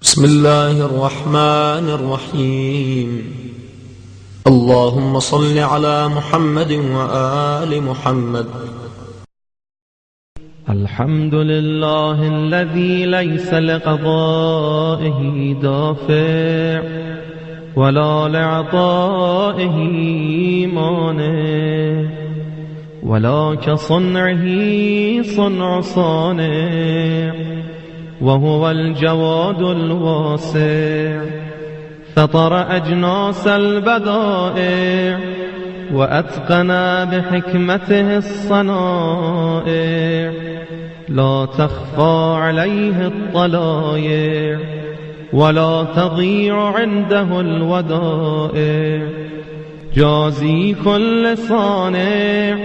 بسم الله الرحمن الرحيم. اللهم صل على محمد وآل محمد. الحمد لله الذي ليس لقضائه دافع ولا لعطائه مانع، ولا كصنعه صنع صانع، وهو الجواد الواسع. فطر أجناس البدائع وأتقن بحكمته الصنائع، لا تخفى عليه الطلائع ولا تضيع عنده الودائع. جازي كل صانع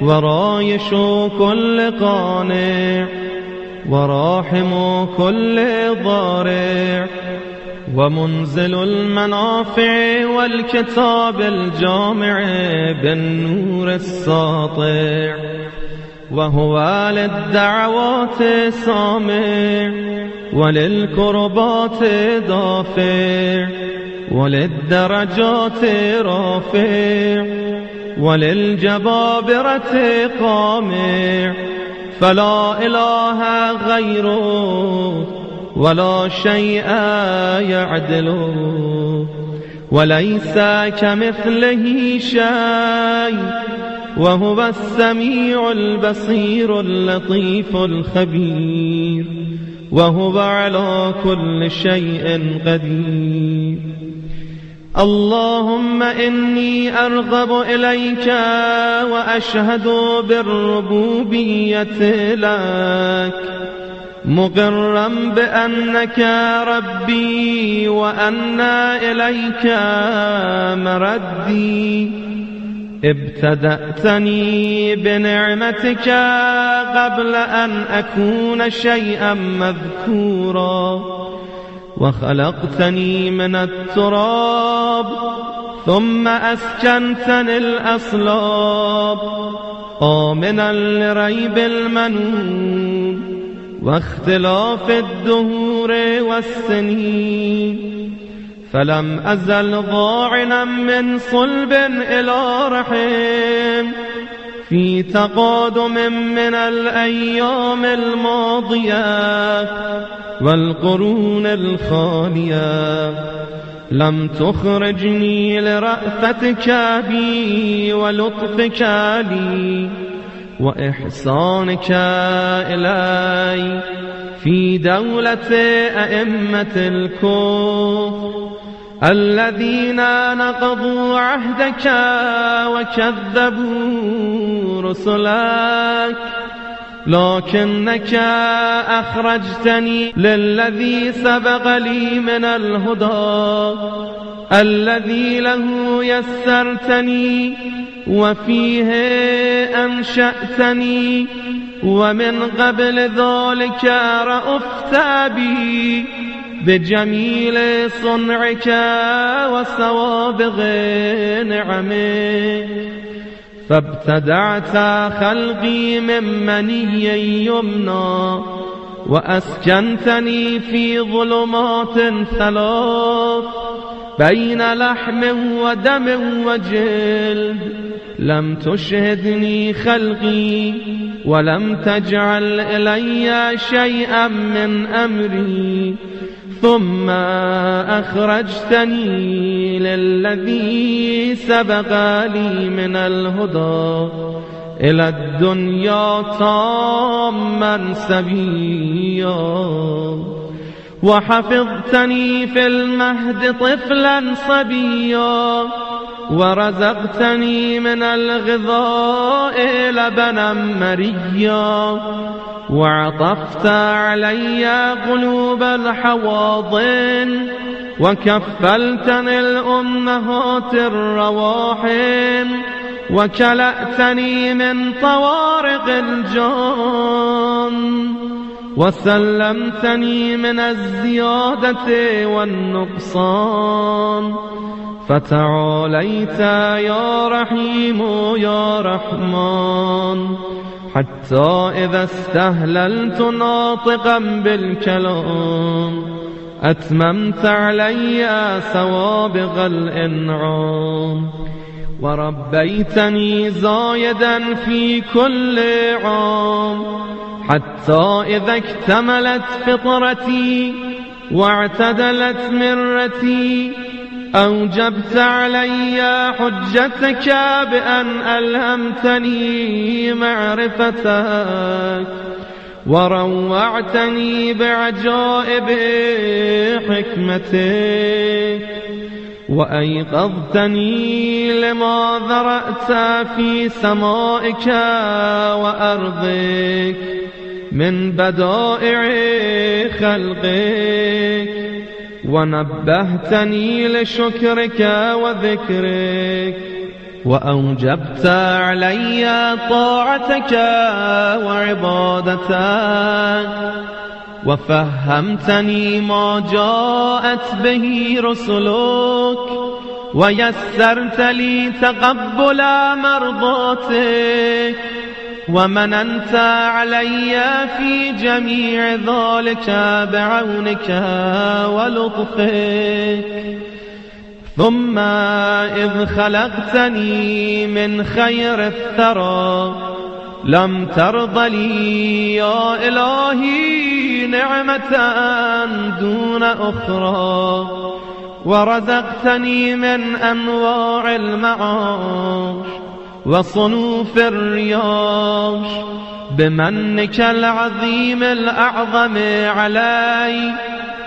ورايش كل قانع، وراحم كل ضارع، ومنزل المنافع والكتاب الجامع بالنور الساطع. وهو للدعوات سامع وللكربات دافع، وللدرجات رافع، وللجبابرة قامع. فلا إله غيره ولا شيء يعدله، وليس كمثله شيء، وهو السميع البصير اللطيف الخبير، وهو على كل شيء قدير. اللهم إني أرغب إليك وأشهد بالربوبية لك، مقرا بأنك ربي وأن إليك مردي. ابتدأتني بنعمتك قبل أن أكون شيئا مذكورا، وخلقتني من التراب ثم أسكنتني الأصلاب، آمنا لريب المنون واختلاف الدهور والسنين. فلم أزل ضاعنا من صلب إلى رحم في تقادم من الأيام الماضية والقرون الخالية. لم تخرجني لرأفتك بي ولطفك لي وإحسانك إلي في دولة أئمة الكفر الذين نقضوا عهدك وكذبوا رسلك. لكنك أخرجتني للذي سبق لي من الهدى، الذي له يسرتني وفيه أنشأتني، ومن قبل ذلك رأفت بي بجميل صنعك وسوابغ نعمك. فابتدعت خلقي من مني يمنى، وأسكنتني في ظلمات ثلاث بين لحم ودم وجلد. لم تشهدني خلقي ولم تجعل إلي شيئا من أمري، ثم أخرجتني للذي سبق لي من الهدى إلى الدنيا تاما سبيا. وحفظتني في المهد طفلا صبيا، ورزقتني من الغذاء لبنا مريا، وعطفت علي قلوب الحواضن، وكفلتني الأمهات الرواحم، وكلأتني من طوارق الجان، وسلمتني من الزيادة والنقصان. فتعاليت يا رحيم يا رحمن، حتى إذا استهللت ناطقا بالكلام أتممت علي سوابغ الإنعام وربيتني زايدا في كل عام حتى إذا اكتملت فطرتي واعتدلت مرتي أوجبت علي حجتك بأن ألهمتني معرفتك وروعتني بعجائب حكمتك وأيقظتني لما ذرأت في سمائك وأرضك من بدائع خلقك ونبهتني لشكرك وذكرك وأوجبت علي طاعتك وعبادتك وفهمتني ما جاءت به رسلك ويسرت لي تقبل مرضاتك ومننت علي في جميع ذلك بعونك ولطفك ثم إذ خلقتني من خير الثرى لم ترض لي يا إلهي نعمة دون أخرى ورزقتني من أنواع المعاش وصنوف الرياش بمنك العظيم الأعظم علي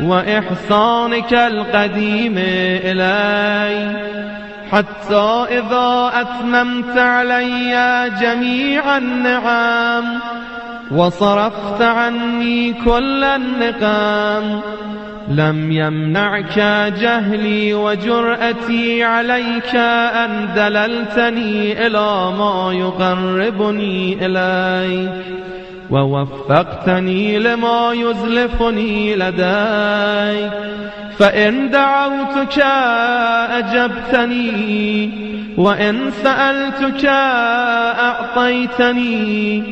وإحسانك القديم إلي حتى إذا أتممت علي جميع النعم وصرفت عني كل النقم لم يمنعك جهلي وجرأتي عليك أن دللتني إلى ما يقربني إليك ووفقتني لما يزلفني لديك فإن دعوتك أجبتني وإن سألتك أعطيتني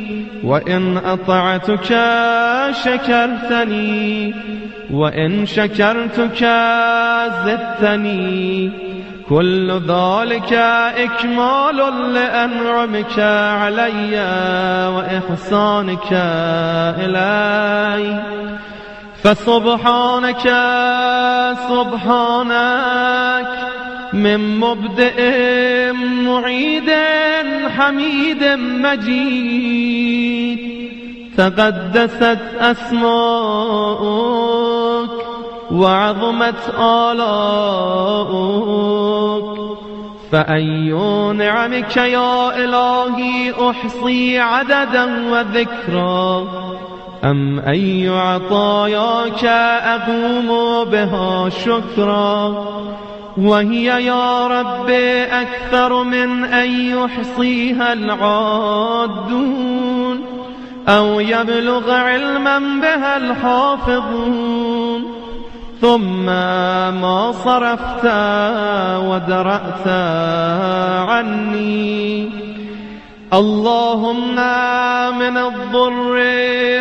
وإن أطعتك شكرتني وإن شكرتك زدتني كل ذلك إكمال لأنعمك علي وإحسانك إلي فسبحانك سبحانك من مبدئ معيد حميد مجيد تقدست أسماؤك وعظمت آلاؤك فأي نعمك يا إلهي أحصي عددا وذكرا أم أي عطاياك أقوم بها شكرا وهي يا رب أكثر من أن يحصيها العادون أو يبلغ علما بها الحافظون ثم ما صرفت ودرأت عني اللهم من الضر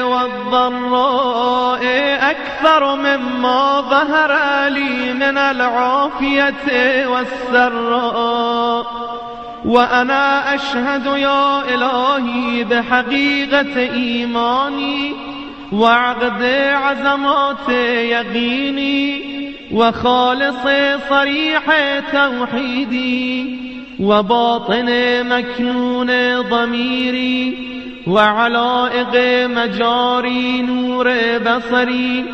والضراء أكثر مما ظهر لي من العافية والسراء وأنا أشهد يا إلهي بحقيقة إيماني وعقد عزمات يقيني وخالص صريح توحيدي وباطن مكنون ضميري وعلائق مجاري نور بصري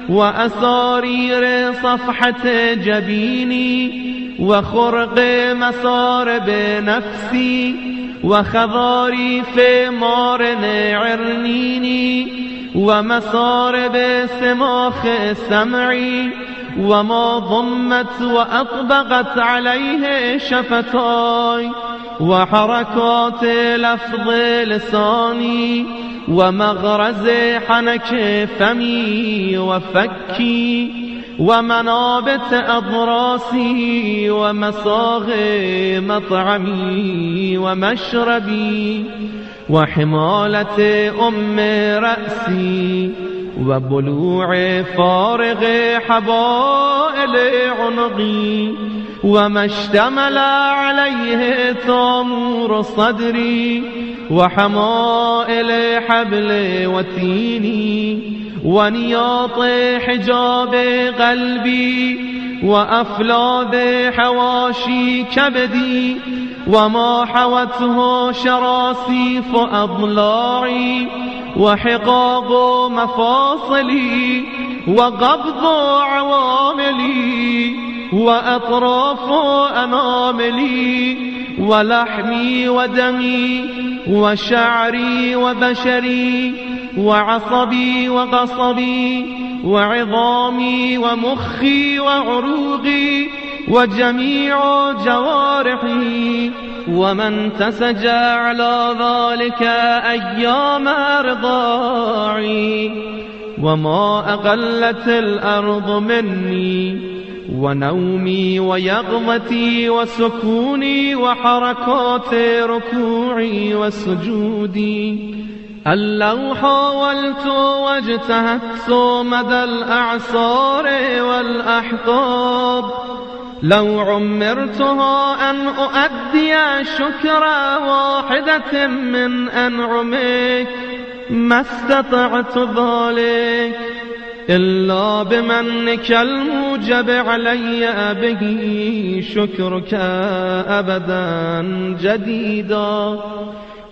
وأسارير صفحة جبيني وخرق مسارب نفسي وخضاريف مارن عرنيني ومسارب سماخ سمعي وما ضمت وأطبقت عليه شفتاي وحركات لفظ لساني ومغرز حنك فمي وفكي ومنابت أضراسي ومساغ مطعمي ومشربي وحمالة أم رأسي وبلوع فارغ حبائل عنقي وما اشتمل عليه تامور صدري وحمائل حبل وتيني ونياط حجاب قلبي وأفلاذ حواشي كبدي وما حوته شراسيف أضلاعي وحقاق مفاصلي وقبض عواملي وأطراف أناملي ولحمي ودمي وشعري وبشري وعصبي وقصبي وعظامي ومخي وعروقي وجميع جوارحي ومن تسجى على ذلك أيام رضاعي وما أقلت الأرض مني ونومي ويقظتي وسكوني وحركات ركوعي وسجودي. لو حاولت واجتهدت مدى الأعصار والأحقاب لو عمرتها أن أؤدي شكر واحدة من أنعمك ما استطعت ذلك إلا بمنك الموجب علي به شكرك أبدا جديدا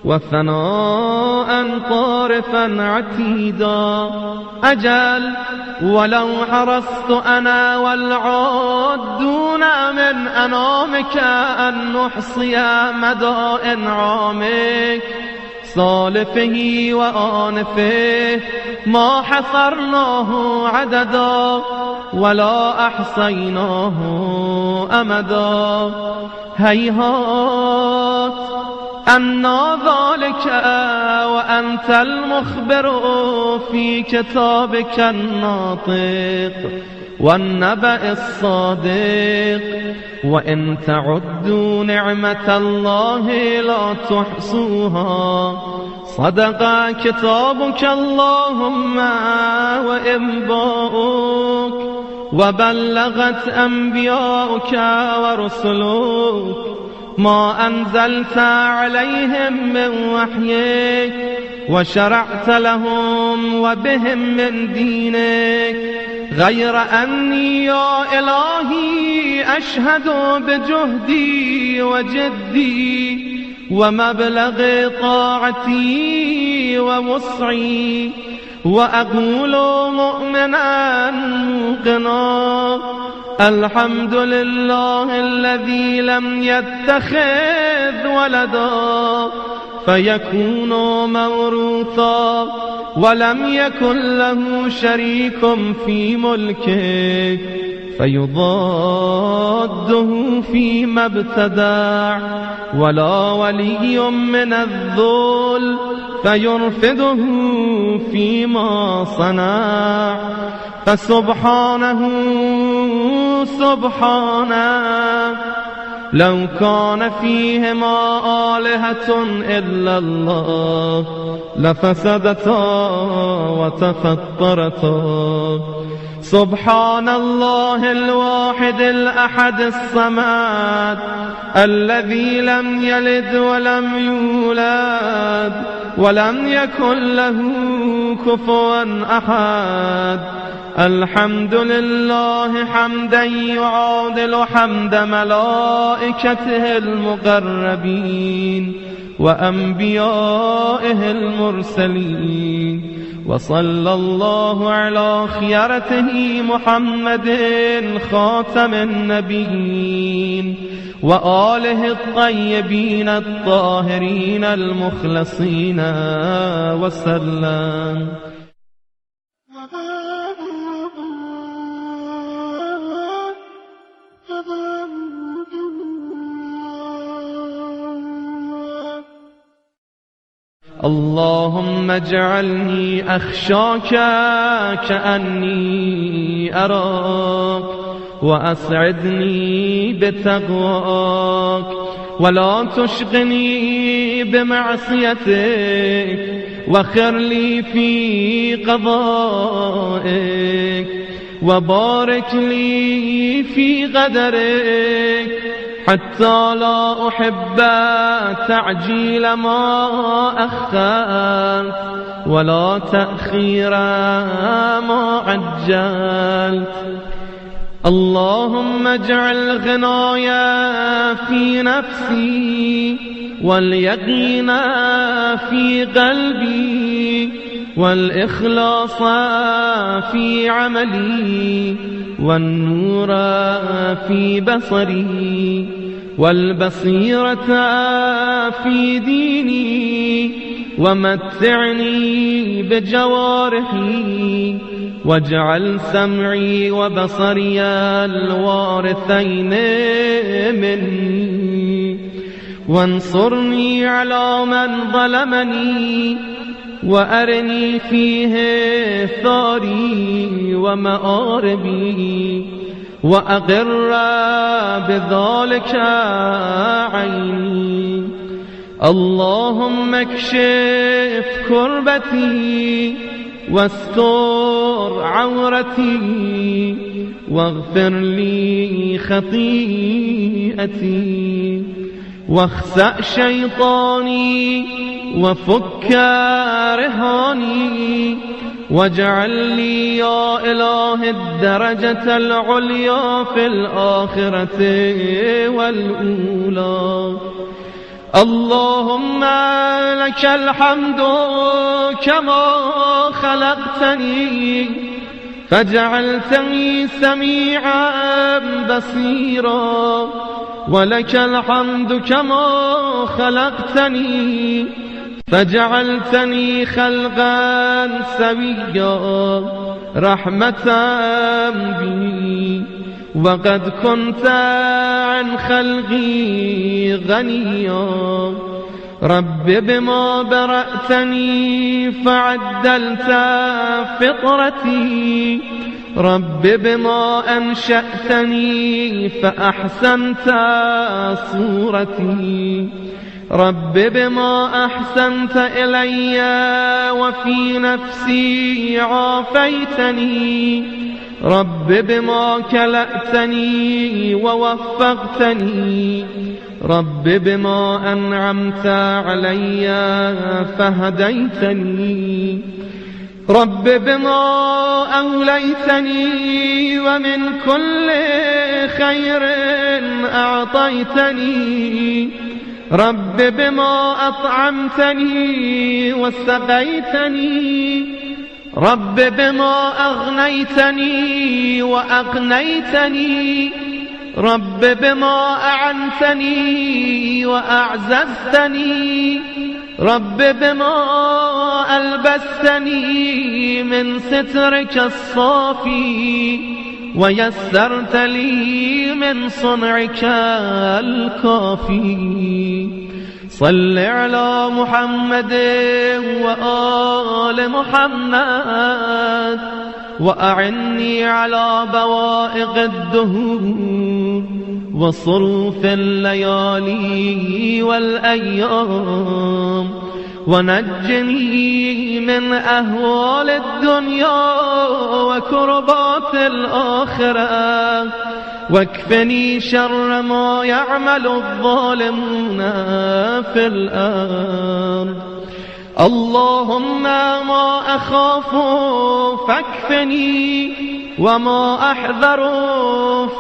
وثناء طارفا عتيدا. أجل ولو حرصت أنا والعادون من أنامك أن نحصي مدى إنعامك صالفه وآنفه ما حصرناه عددا ولا أحصيناه أمدا. هيهات أنى ذلك وأنت المخبر في كتابك الناطق والنبأ الصادق وإن تعدوا نعمة الله لا تحصوها. صدق كتابك اللهم وإنباؤك وبلغت أنبياؤك ورسلك ما أنزلت عليهم من وحيك وشرعت لهم وبهم من دينك غير أني يا إلهي أشهد بجهدي وجدي ومبلغ طاعتي ووسعي وأقول مؤمنا موقنا الحمد لله الذي لم يتخذ ولدا فيكون موروثا ولم يكن له شريك في ملكه فيضاده فيما ابتدع ولا ولي من الذل فيرفده فيما صنع. فسبحانه سبحانه لو كان فيهما آلهة إلا الله لفسدتا وتفطرتا. سبحان الله الواحد الأحد الصمد الذي لم يلد ولم يولد ولم يكن له كفوا أحد. الحمد لله حمدا يعادل حمد ملائكته المقربين وأنبيائه المرسلين. وصلى الله على خيرته محمد خاتم النبيين وآله الطيبين الطاهرين المخلصين وسلم. اللهم اجعلني أخشاك كأني أراك وأسعدني بتقواك ولا تشغني بمعصيتك وخر لي في قضائك وبارك لي في قدرك حتى لا أحب تعجيل ما أخرت ولا تأخير ما عجلت. اللهم اجعل غنايا في نفسي واليقين في قلبي والإخلاص في عملي والنور في بصري والبصيرة في ديني ومتعني بجوارحي واجعل سمعي وبصري الوارثين مني وانصرني على من ظلمني وأرني فيه ثاري ومآربي وأقر بذلك عيني. اللهم اكشف كربتي واستر عورتي واغفر لي خطيئتي واخسأ شيطاني وفك رهاني واجعل لي يا إله الدرجة العليا في الآخرة والأولى. اللهم لك الحمد كما خلقتني فجعلتني سميعا بصيرا ولك الحمد كما خلقتني فجعلتني خلقا سويا رحمة بي وقد كنت عن خلقي غنيا. رب بما برأتني فعدلت فطرتي رب بما أنشأتني فأحسنت صورتي رب بما أحسنت إلي وفي نفسي عافيتني رب بما كلأتني ووفقتني رب بما أنعمت علي فهديتني رب بما أوليتني ومن كل خير أعطيتني رب بما أطعمتني وسقيتني رب بما أغنيتني وأقنيتني رب بما أعنتني وأعززتني رب بما ألبستني من سترك الصافي ويسرت لي من صنعك الكافي. صل على محمد وآل محمد وأعني على بوائق الدهور وصروف الليالي والأيام ونجني من أهوال الدنيا وكربات الآخرة واكفني شر ما يعمل الظالمون في الأرض. اللهم ما أخاف فاكفني وما أحذر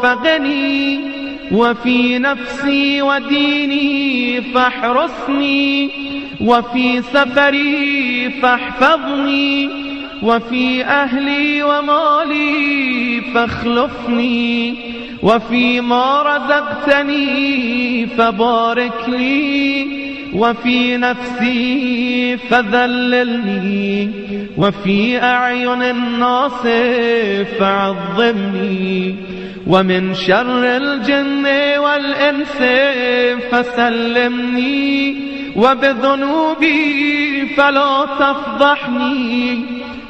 فقني وفي نفسي وديني فاحرسني وفي سفري فاحفظني وفي أهلي ومالي فاخلفني وفيما رزقتني فبارك لي وفي نفسي فذللني وفي أعين الناس فعظمني ومن شر الجن والإنس فسلمني وبذنوبي فلا تفضحني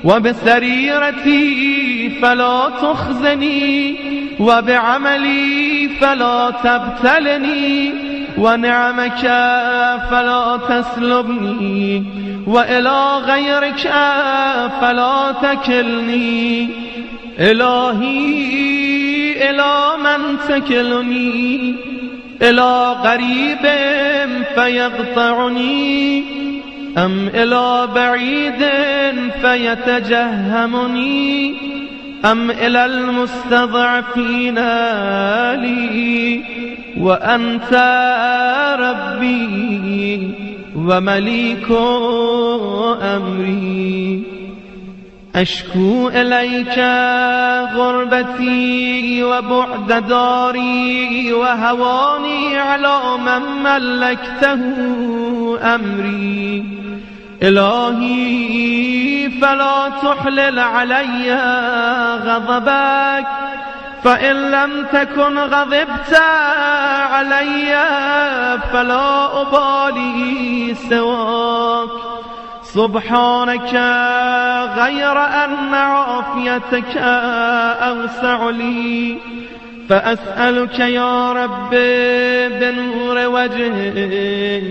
وبسريرتي فلا تخزني وبعملي فلا تبتلني ونعمك فلا تسلبني وإلى غيرك فلا تكلني. إلهي إلى من تكلني؟ إلى غريب فيقطعني أم إلى بعيد فيتجهمني أم إلى المستضعفين لي؟ وأنت ربي ومليك أمري. أشكو إليك غربتي وبعد داري وهواني على من ملكته أمري. إلهي فلا تحلل علي غضبك، فإن لم تكن غضبت علي فلا أبالي سواك. سبحانك غير أن عافيتك أوسع لي، فأسألك يا رب بنور وجهك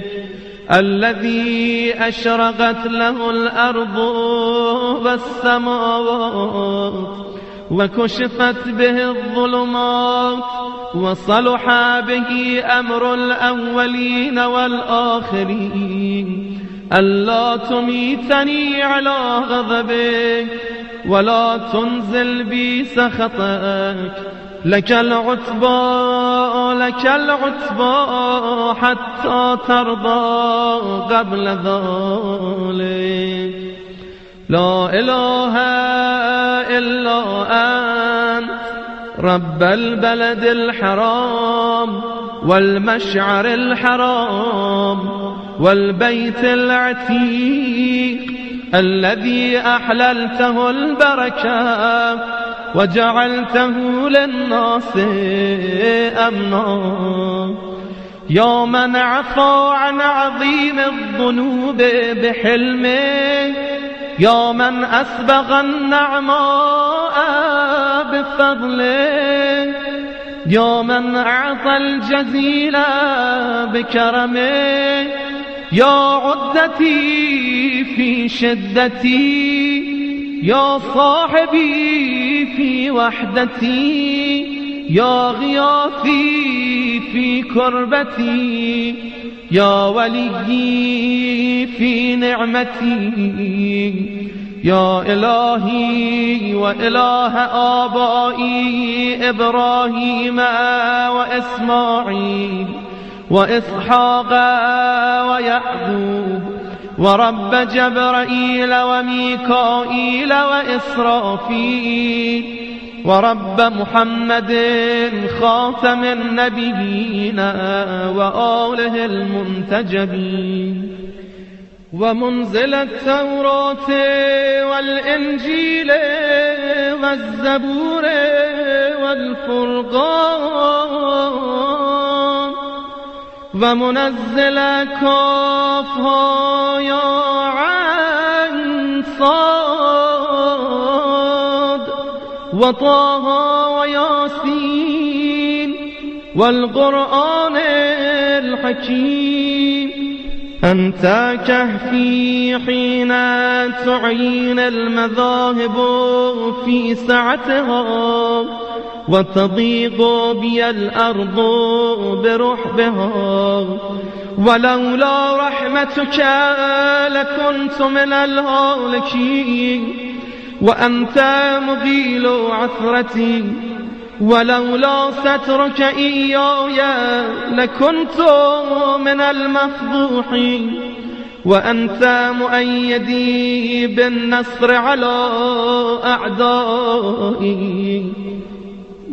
الذي أشرقت له الأرض والسماوات وكشفت به الظلمات وصلح به أمر الأولين والآخرين، ألا تميتني على غضبك ولا تنزل بي سخطك. لك العتبى لك العتبى حتى ترضى قبل ذلك. لا إله إلا أنت رب البلد الحرام والمشعر الحرام والبيت العتيق الذي أحللته البركة وجعلته للناس أمنا. يا من عفا عن عظيم الذنوب بحلمه، يا من أسبغ النعماء بفضله، يا من أعطى الجزيل بكرمه، يا عدتي في شدتي، يا صاحبي في وحدتي، يا غياثي في كربتي، يا وليي في نعمتي. يا إلهي وإله آبائي إبراهيم وإسماعيل وإسحاق ويعقوب، ورب جبرائيل وميكائيل وإسرافيل، ورب محمد خاتم النبيين وآله المنتجبين، ومنزل التوراة والإنجيل والزبور والفرقان، ومنزل كافها يا عين صاد وطه وياسين والقرآن الحكيم. أنت كهفي حين تعين المذاهب في سعتها وتضيق بي الأرض برحبها، ولولا رحمتك لكنت من الهالكين، وأنت مغيل عثرتي، ولولا سترك إياي لكنت من المفضوحين، وأنت مؤيدي بالنصر على أعدائي،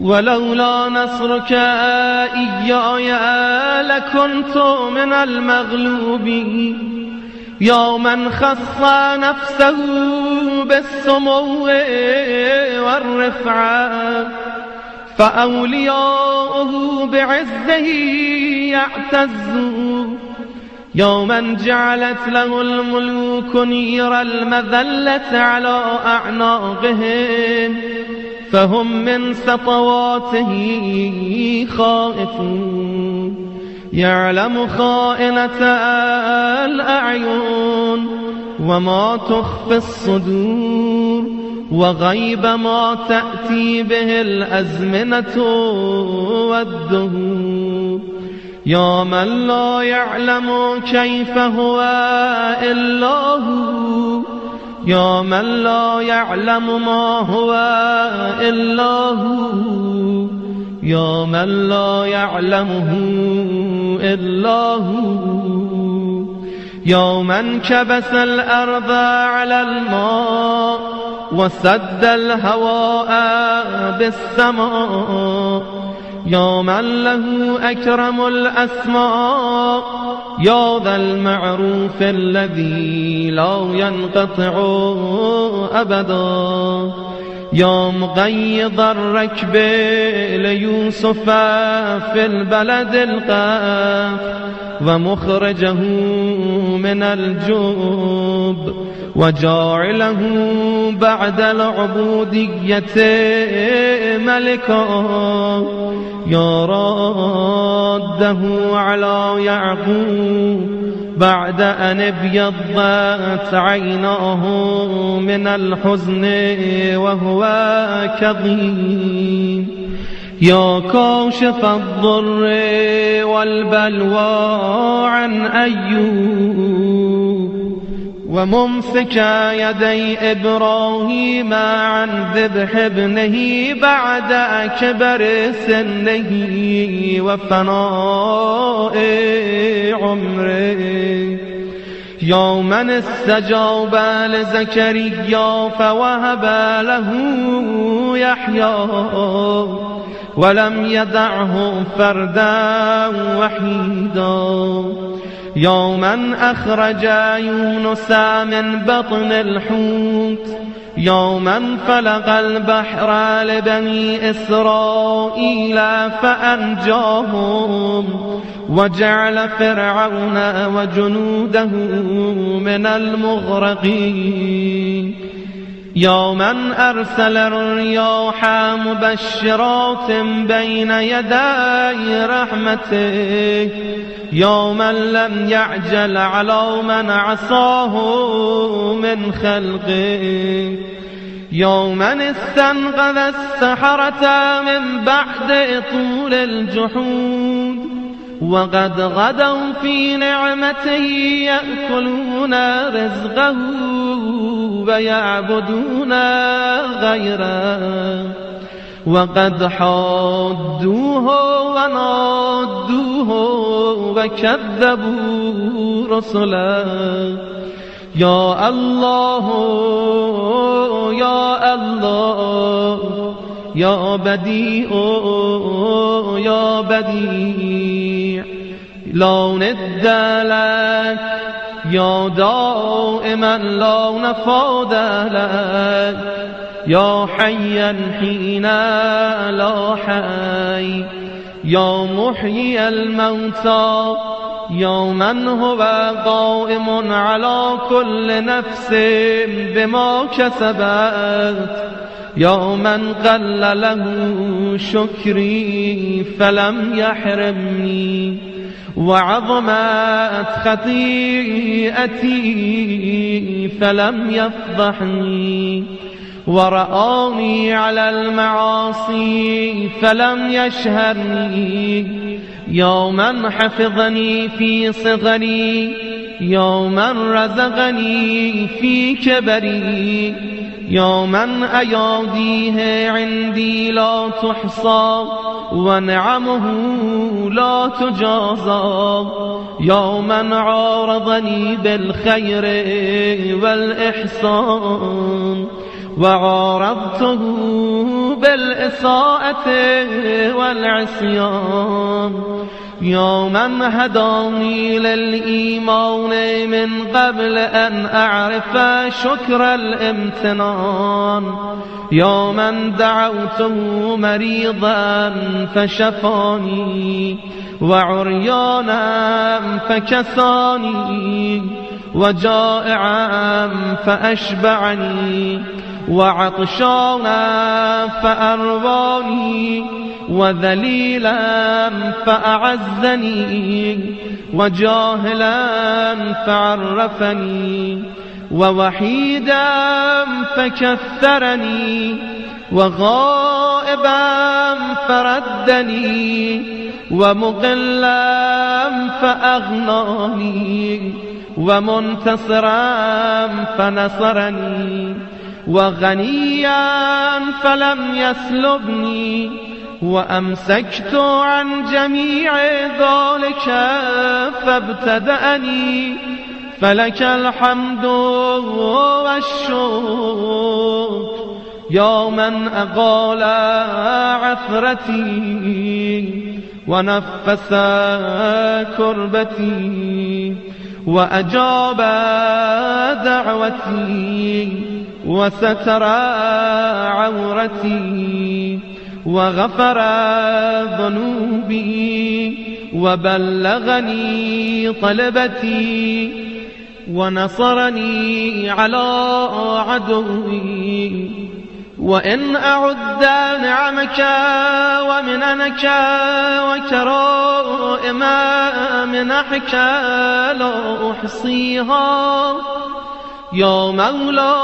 ولولا نصرك إياي لكنت من المغلوبين. يا من خص نفسه بالسمو والرفعة، فأولياؤه بعزه يعتزون. يا من جعلت له الملوك نير المذلة على أعناقهم، فهم من سطواته خائفون. يعلم خائنة الأعين وما تخفي الصدور وغيب ما تأتي به الأزمنة والدهور يا من لا يعلم كيف هو إلا هو يا من لا يعلم ما هو إلا هو يا من لا يعلمه إلا هو يا من كبس الأرض على الماء وسد الهواء بالسماء يا من له أكرم الأسماء يا ذا المعروف الذي لا ينقطع أبدا يا مقيض الركب ليوسف في البلد القاف ومخرجه من الجوب وجاعله بعد العبودية ملكا يا راده على يعقوب بعد أن ابيضت عيناه من الحزن وهو كظيم يا كاشف الضر والبلوى عن أيوب وممسك يدي إبراهيم عن ذبح ابنه بعد كبر سنه وفناء عمره يا من استجاب لزكريا فوهب له يحيى ولم يدعه فردا وحيدا يا من أخرج يونس من بطن الحوت يا من فلق البحر لبني إسرائيل فأنجاهم وجعل فرعون وجنوده من المغرقين يا من أرسل الرياح مبشرات بين يدي رحمته يا من لم يعجل على من عصاه من خلقه يا من استنقذ السحرة من بعد طول الجحود وقد غدوا في نعمته يأكلون رزقه ويعبدون غيره وقد حادوه ونادوه وكذبوا رسله يا الله يا الله يا بديع يا بديع لا ند لك يا دائما لا نفاد لك يا حيا حين لا حي يا محيي الموتى يا من هو قائم على كل نفس بما كسبت يا من قل له شكري فلم يحرمني وعظمت خطيئتي فلم يفضحني ورآني على المعاصي فلم يشهرني يا من حفظني في صغري يا من رزقني في كبري يا من أياديه عندي لا تحصى ونعمه لا تجازى يا من عارضني بالخير والإحسان وعارضته بالإساءة والعصيان يا من هداني للإيمان من قبل أن أعرف شكر الامتنان يا من دعوته مريضا فشفاني وعريانا فكساني وجائعا فأشبعني وعطشانا فأرواني وذليلا فأعزني وجاهلا فعرفني ووحيدا فكثرني وغائبا فردني ومقلا فأغناني ومنتصرا فنصرني وغنيا فلم يسلبني وأمسكت عن جميع ذلك فابتدأني فلك الحمد والشكر يا من أقال عثرتي ونفس كربتي وأجاب دعوتي وستر عورتي وغفر ذنوبي وبلغني طلبتي ونصرني على عدوي وإن أعد نعمك ومننك وكرائم منحك لا أحصيها يا مولاي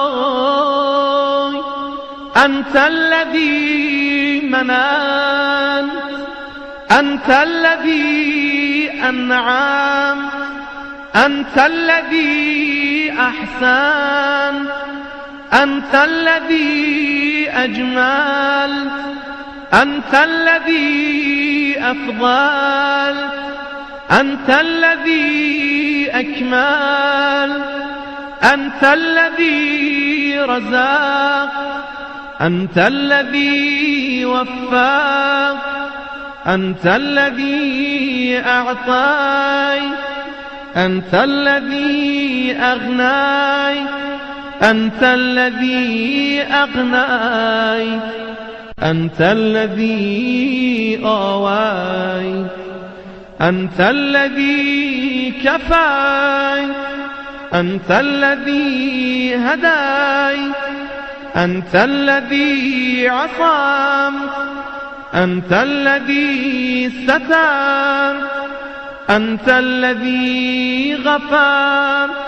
أنت الذي مننت أنت الذي أنعمت أنت الذي أحسنت أنت الذي أجملت أنت الذي أفضلت أنت الذي أكملت أنت الذي رزقت أنت الذي وفقت أنت الذي أعطيت أنت الذي أغنيت أنت الذي أغنيت أنت الذي آويت أنت الذي كفيت أنت الذي هديت أنت الذي عصمت أنت الذي سترت أنت الذي غفرت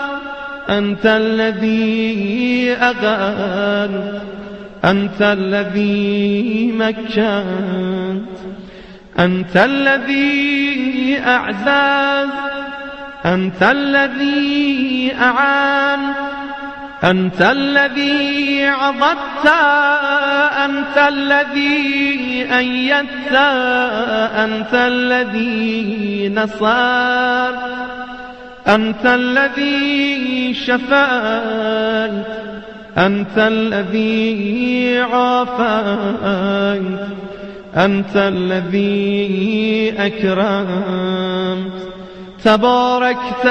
أنت الذي أغنت أنت الذي مكنت أنت الذي أعززت أنت الذي أعانت أنت الذي عضدت أنت الذي أيدت أنت الذي نصرت أنت الذي شفيت أنت الذي عافيت أنت الذي أكرمت تباركت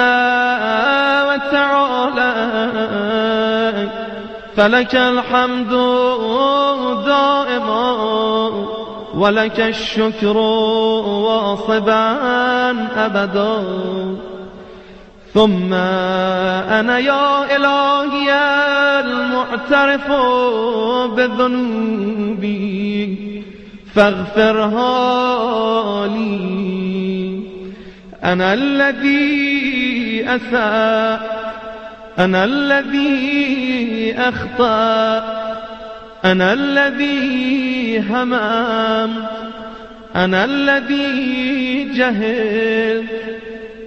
وتعالى فلك الحمد دائما ولك الشكر واصبا أبدا ثم أنا يا إلهي المعترف بذنوبي فاغفرها لي أنا الذي أساء أنا الذي أخطأ أنا الذي هممت أنا الذي جهلت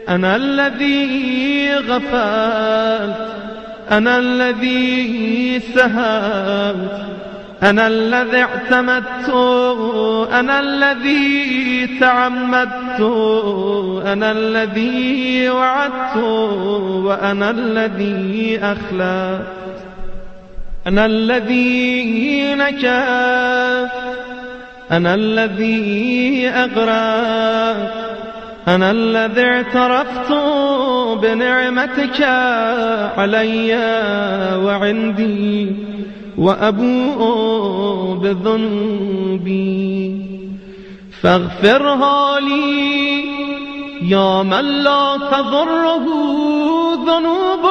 أنا الذي غفلت أنا الذي سهوت أنا الذي اعتمدت أنا الذي تعمدت أنا الذي وعدت وأنا الذي أخلفت أنا الذي نكثت أنا الذي أغرقت أنا الذي اعترفت بنعمتك علي وعندي وأبوء بذنوبي فاغفرها لي يا من لا تضره ذنوب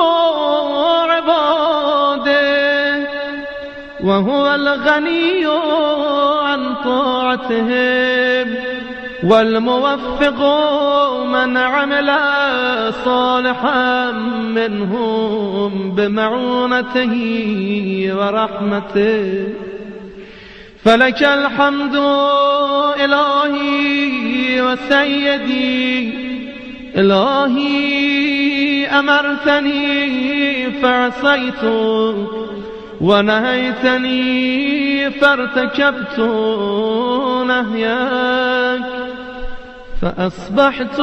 عباده وهو الغني عن طاعتهم والموفق من عمل صالحا منهم بمعونته ورحمته. فلك الحمد إلهي وسيدي، إلهي أمرتني فعصيت، ونهيتني فارتكبت نهيك، فأصبحت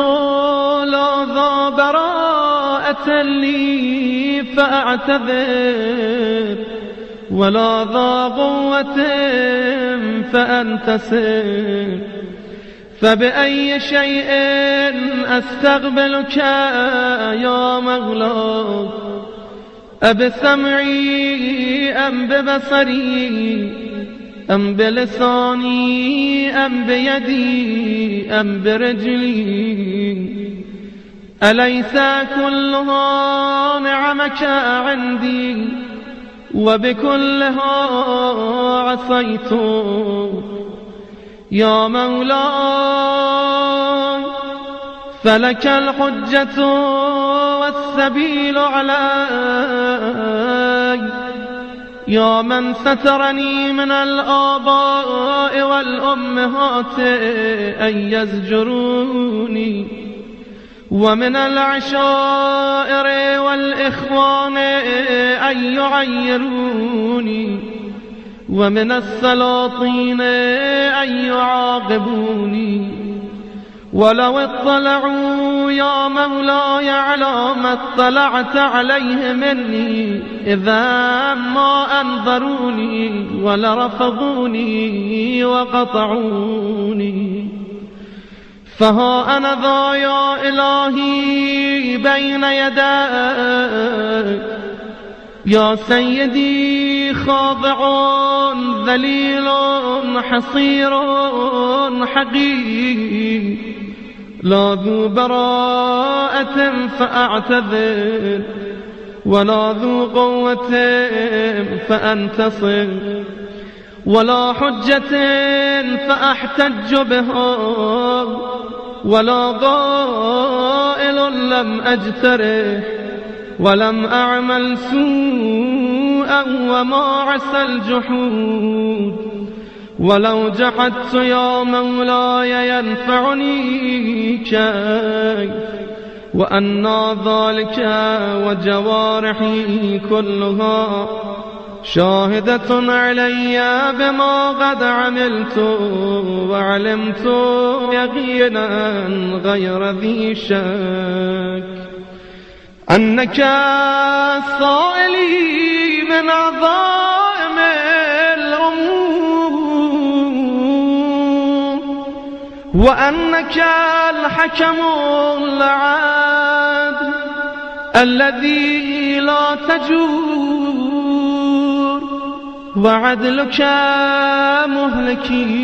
لا ذا براءة لي فأعتذر، ولا ذا قوة فأنتصر. فبأي شيء أستقبلك يا مولاي؟ أبسمعي أم ببصري أم بلساني أم بيدي أم برجلي؟ أليس كلها نعمك عندي وبكلها عصيت؟ يا مولاي فلك الحجة والسبيل علي، يا من سترني من الآباء والأمهات أن يزجروني، ومن العشائر والإخوان أن يعيروني، ومن السلاطين أن يعاقبوني. ولو اطلعوا يا مولاي على ما اطلعت عليه مني إذا ما أنظروني ولرفضوني وقطعوني. فها أنا ذا يا إلهي بين يديك يا سيدي، خاضع ذليل حصير حقير، لا ذو براءة فأعتذر، ولا ذو قوة فأنتصر، ولا حجة فأحتج بها، ولا قائل لم أجترح، ولم أعمل سوءا وما عسى الجحود. ولو جحدت يا مولاي ينفعني كيف، وأنى ذلك وجوارحي كلها شاهدة علي بما قد عملت، وعلمت يقينا غير ذي شك أنك سائلي من عظائم الأمور، وأنك الحكم العادل الذي لا تجور، وعدلك مهلكي،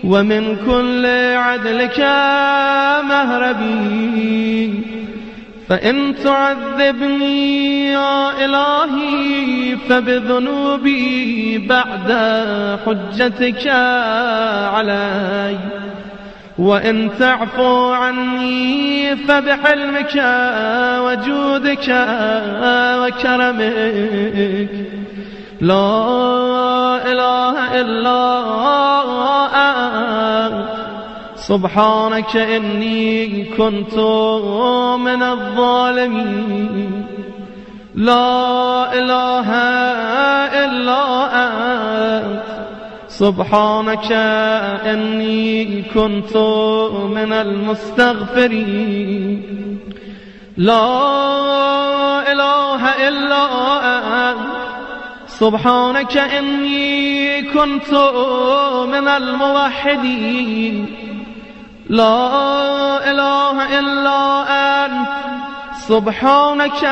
ومن كل عدلك مهربي. فإن تعذبني يا إلهي فبذنوبي بعد حجتك علي، وإن تعفو عني فبحلمك وجودك وكرمك. لا إله إلا أنت سبحانك إني كنت من الظالمين. لا إله إلا أنت سبحانك إني كنت من المستغفرين. لا إله إلا أنت سبحانك إني كنت من الموحدين. لا إله إلا أنت سبحانك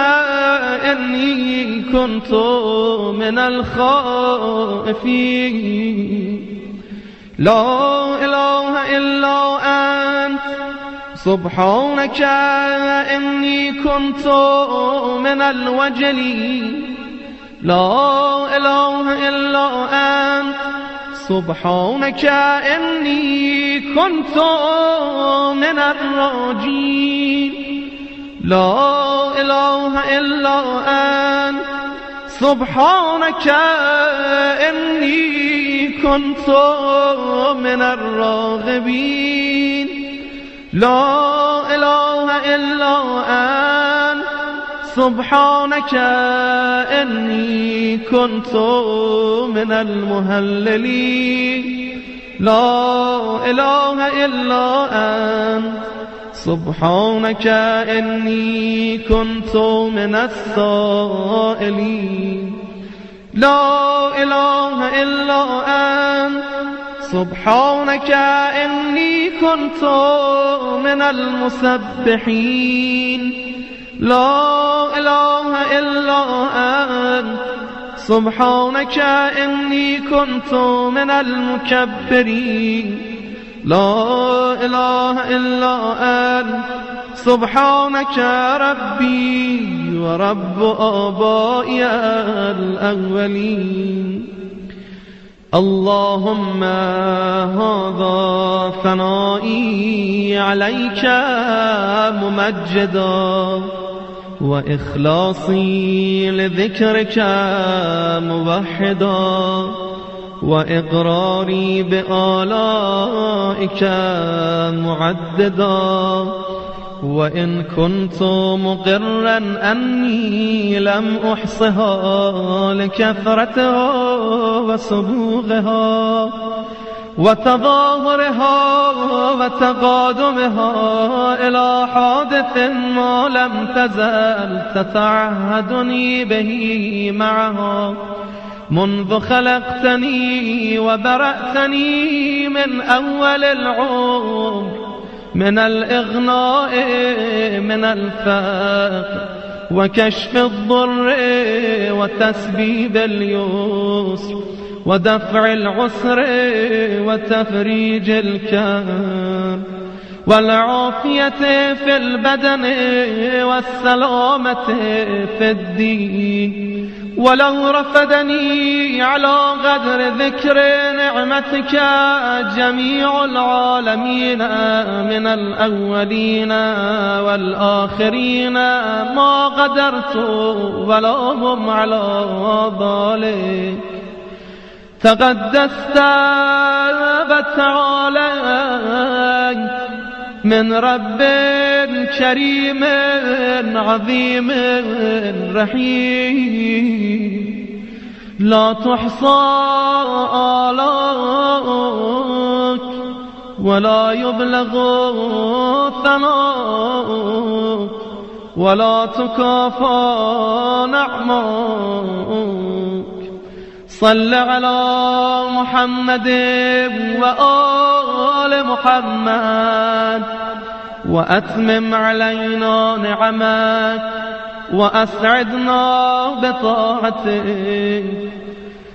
إني كنت من الخائفين. لا إله إلا أنت سبحانك إني كنت من الوجلين. لا إله إلا أنت سبحانك إني كنت من الراجين لا إله إلا أنت سبحانك إني كنت من الراغبين لا إله إلا أنت سبحانك إني كنت من المهللين لا إله إلا أنت سبحانك إني كنت من السائلين لا إله إلا أنت سبحانك إني كنت من المسبحين لا إله إلا أنت سبحانك إني كنت من المكبرين لا إله إلا أنت سبحانك ربي ورب آبائي الأولين اللهم هذا ثنائي عليك ممجدا وإخلاصي لذكرك موحدا وإقراري بآلائك معددا وإن كنت مقرا أني لم أحصها لكثرتها وسبوغها وتظاهرها وتقادمها إلى حادث ما لم تزل تتعهدني به معها منذ خلقتني وبرأتني من أول العمر من الإغناء من الفقر وكشف الضر وتسبيب اليسر ودفع العسر وتفريج الكرب والعافية في البدن والسلامة في الدين ولو رفدني على قدر ذكر نعمتك جميع العالمين من الأولين والآخرين ما قدرت ولا هم على ذلك تقدست وتعاليت من رب كريم عظيم رحيم لا تحصى آلاك ولا يبلغ ثناك ولا تكافى نعماك صل على محمد وآل محمد وأتمم علينا نعمك وأسعدنا بطاعتك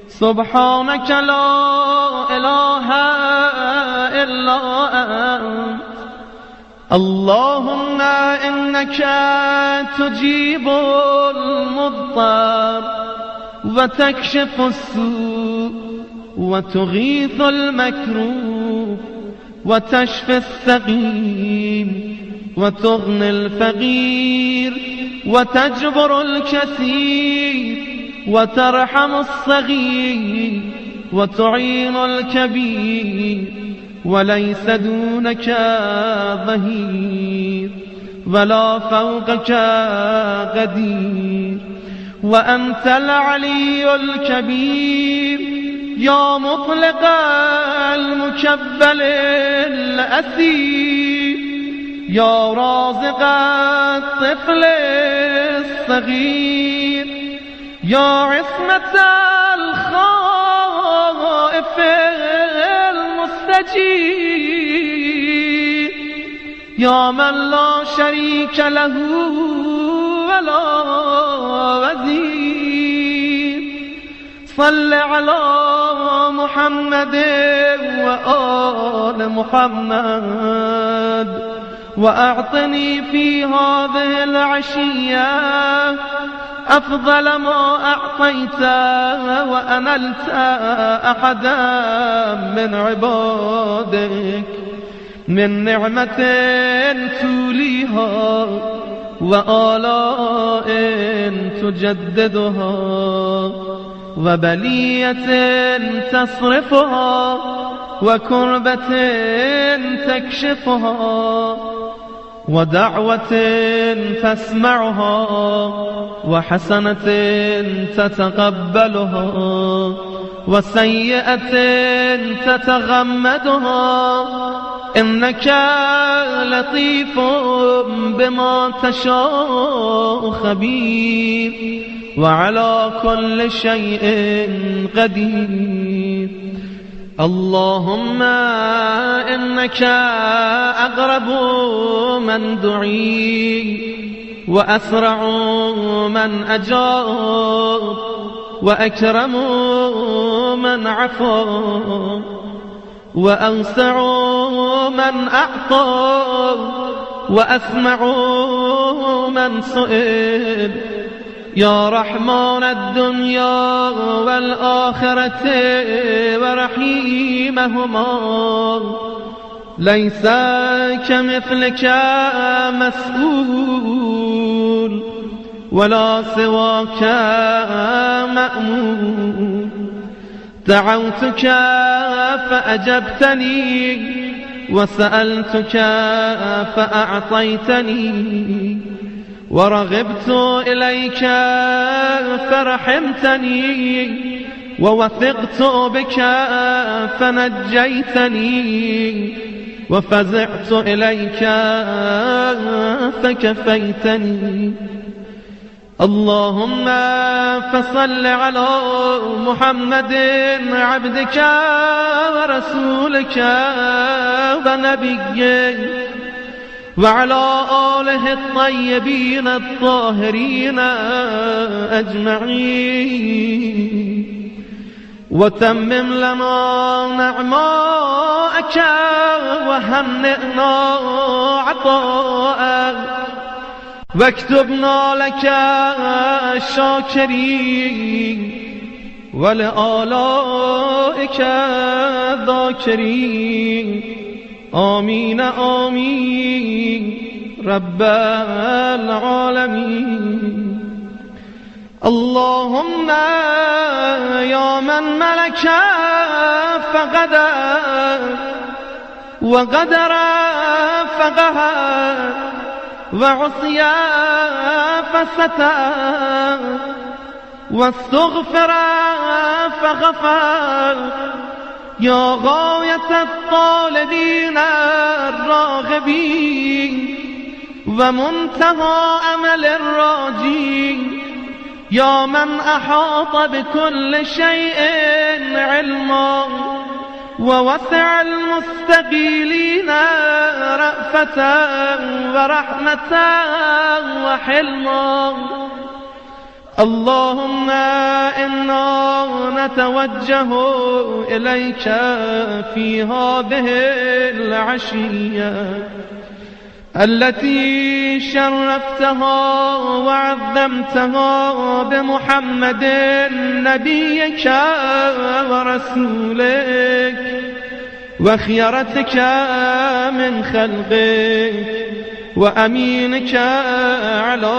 سبحانك لا إله إلا أنت اللهم إنك تجيب المضطر وتكشف السوء وتغيث المكروه وتشفي السقيم وتغني الفقير وتجبر الكثير وترحم الصغير وتعين الكبير وليس دونك ظهير ولا فوقك قدير وأنت العلي الكبير يا مطلق المكبل الأسير يا رازق الطفل الصغير يا عصمة الخائف المستجير يا من لا شريك له ولا وزير صل على محمد وآل محمد وأعطني في هذه العشية أفضل ما أعطيت وأنلت أحدا من عبادك من نعمة توليها وآلاء تجددها وبلية تصرفها وكربة تكشفها ودعوة تسمعها وحسنة تتقبلها وسيئة تتغمدها إنك لطيف بما تشاء خبير وعلى كل شيء قدير. اللهم إنك أقرب من دعي وأسرع من أجاب وأكرم من عفا وأوسع من أعطى وأسمع من سئل يا رحمن الدنيا والآخرة ورحيمهما ليس كمثلك مسؤول ولا سواك مأمون. دعوتك فأجبتني وسألتك فأعطيتني ورغبت إليك فرحمتني ووثقت بك فنجيتني وفزعت إليك فكفيتني. اللهم فصل على محمد عبدك ورسولك ونبيك وعلى آله الطيبين الطاهرين أجمعين وتمم لنا نعماءك وهنئنا عطاءك واكتبنا لك الشاكرين ولآلائك ذاكرين. آمين آمين رب العالمين. اللهم يا من ملك فقدر وقدر فقهر وعصي فستر واستغفر فغفر يا غاية الطالبين الراغبين ومنتهى أمل الراجين يا من أحاط بكل شيء علما ووسع المستقيلين رأفة ورحمة وحلما. اللهم إنا نتوجه إليك في هذه العشية التي شرفتها وعظمتها بمحمد نبيك ورسولك وخيرتك من خلقك وأمينك على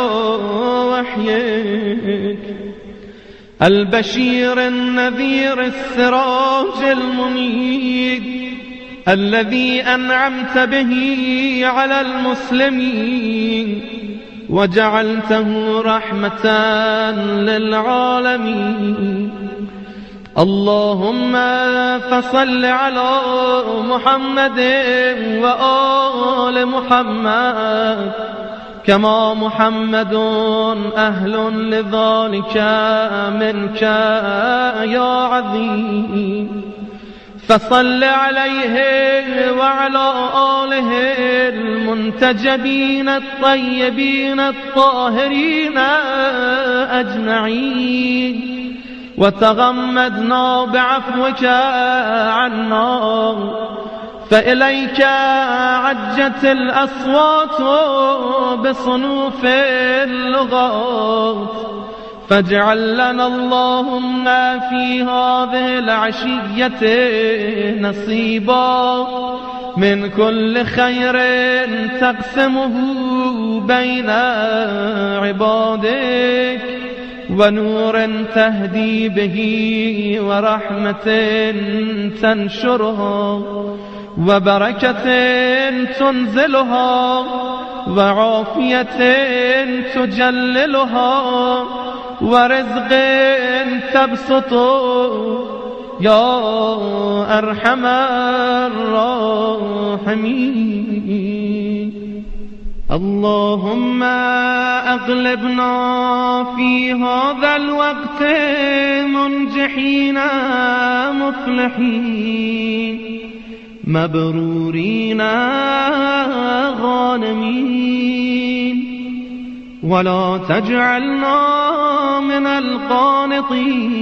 وحيك البشير النذير السراج المنير الذي أنعمت به على المسلمين وجعلته رحمة للعالمين. اللهم فصل على محمد وآل محمد كما محمد أهل لذلك منك يا عظيم. فصل عليه وعلى آله المنتجبين الطيبين الطاهرين أجمعين وتغمدنا بعفوك عنا فإليك عجت الأصوات بصنوف اللغات فاجعل لنا اللهم في هذه العشية نصيبا من كل خير تقسمه بين عبادك، ونور تهدي به، ورحمة تنشرها، وبركة تنزلها، وعافية تجللها، ورزق تبسط يا أرحم الراحمين. اللهم أغلبنا في هذا الوقت منجحين مفلحين مبرورين غانمين، ولا تجعلنا من القانطين،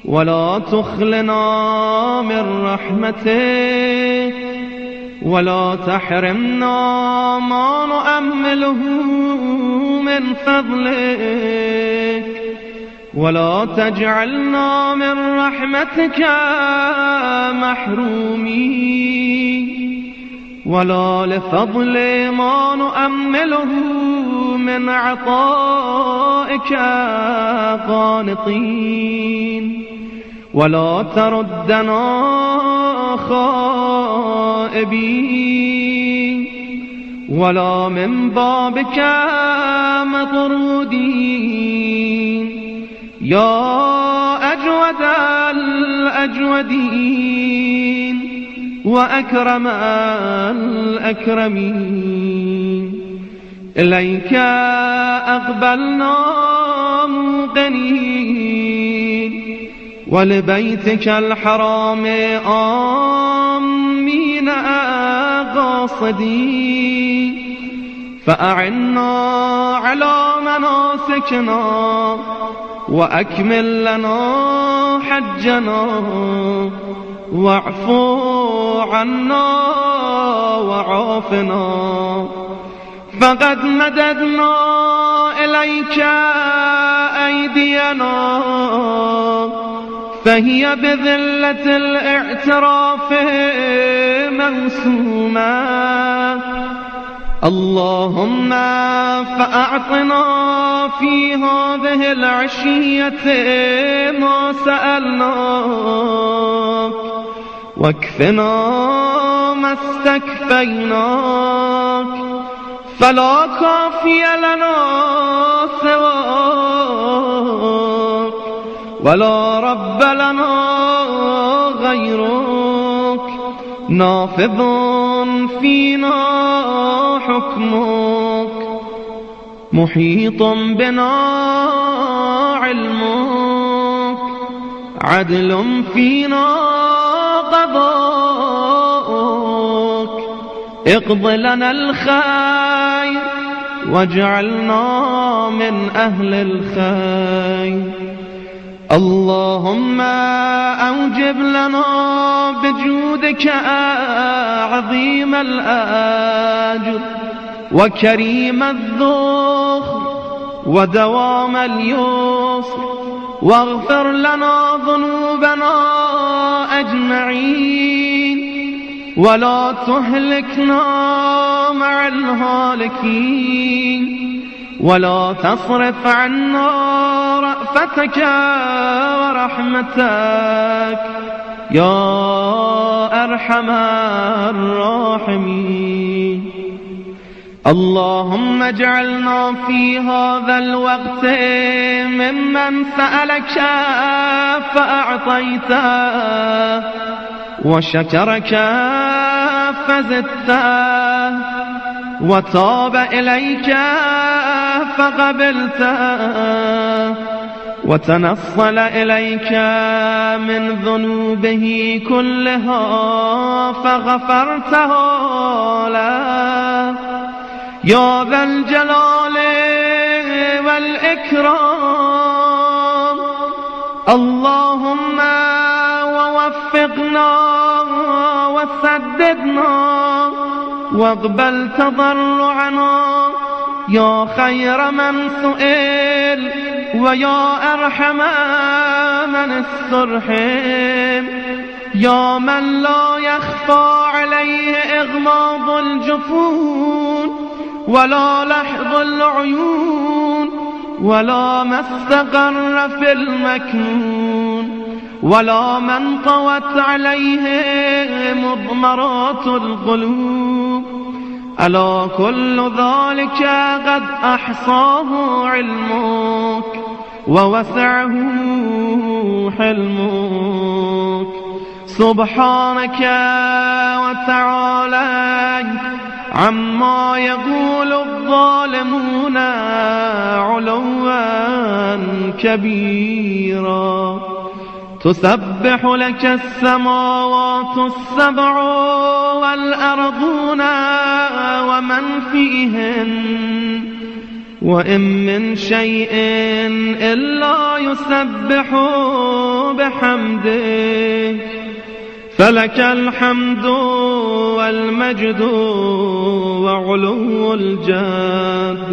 ولا تخلنا من رحمتك، ولا تحرمنا ما نؤمله من فضلك، ولا تجعلنا من رحمتك محرومين، ولا لفضل ما نؤمله من عطائك قانطين، ولا تردنا خائبين، ولا من بابك مطرودين، يا أجود الأجودين وأكرم الأكرمين. إليك أقبلنا موقنين، ولبيتك الحرام آمين قاصدين، فأعنا على مناسكنا، وأكمل لنا حجنا، واعفو عنا وعافنا. فقد مددنا إليك أيدينا، فهي بذلة الاعتراف موسومة. اللهم فأعطنا في هذه العشية ما سألناك، واكفنا ما استكفيناك، فلا كافي لنا سواك، ولا رب لنا غيرك، نافذ فينا حكمك، محيط بنا علمك، عدل فينا قضاءك. اقض لنا الخير واجعلنا من أهل الخير. اللهم أوجب لنا بجودك عظيم الأجر، وكريم الذخر، ودوام اليسر، واغفر لنا ذنوبنا أجمعين، ولا تهلكنا مع الهالكين، ولا تصرف عنا رأفتك ورحمتك يا أرحم الراحمين. اللهم اجعلنا في هذا الوقت ممن سألك فأعطيته، وشكرك فزدته، وتاب إليك فقبلته، وتنصل إليك من ذنوبه كلها فغفرته له يا ذا الجلال والإكرام. اللهم ووفقنا وسددنا، واقبل تضرعنا، يا خير من سئل ويا أرحم من استرحم، يا من لا يخفى عليه إغماض الجفون ولا لحظ العيون ولا ما استقر في المكنون، ولا من طوت عليه مضمرات القلوب. ألا كل ذلك قد أحصاه علمك ووسعه حلمك. سبحانك وتعالى عما يقول الظالمون علوا كبيرا. تسبح لك السماوات السبع والأرضون ومن فيهن، وإن من شيء إلا يسبح بحمده، فلك الحمد والمجد وعلو الجد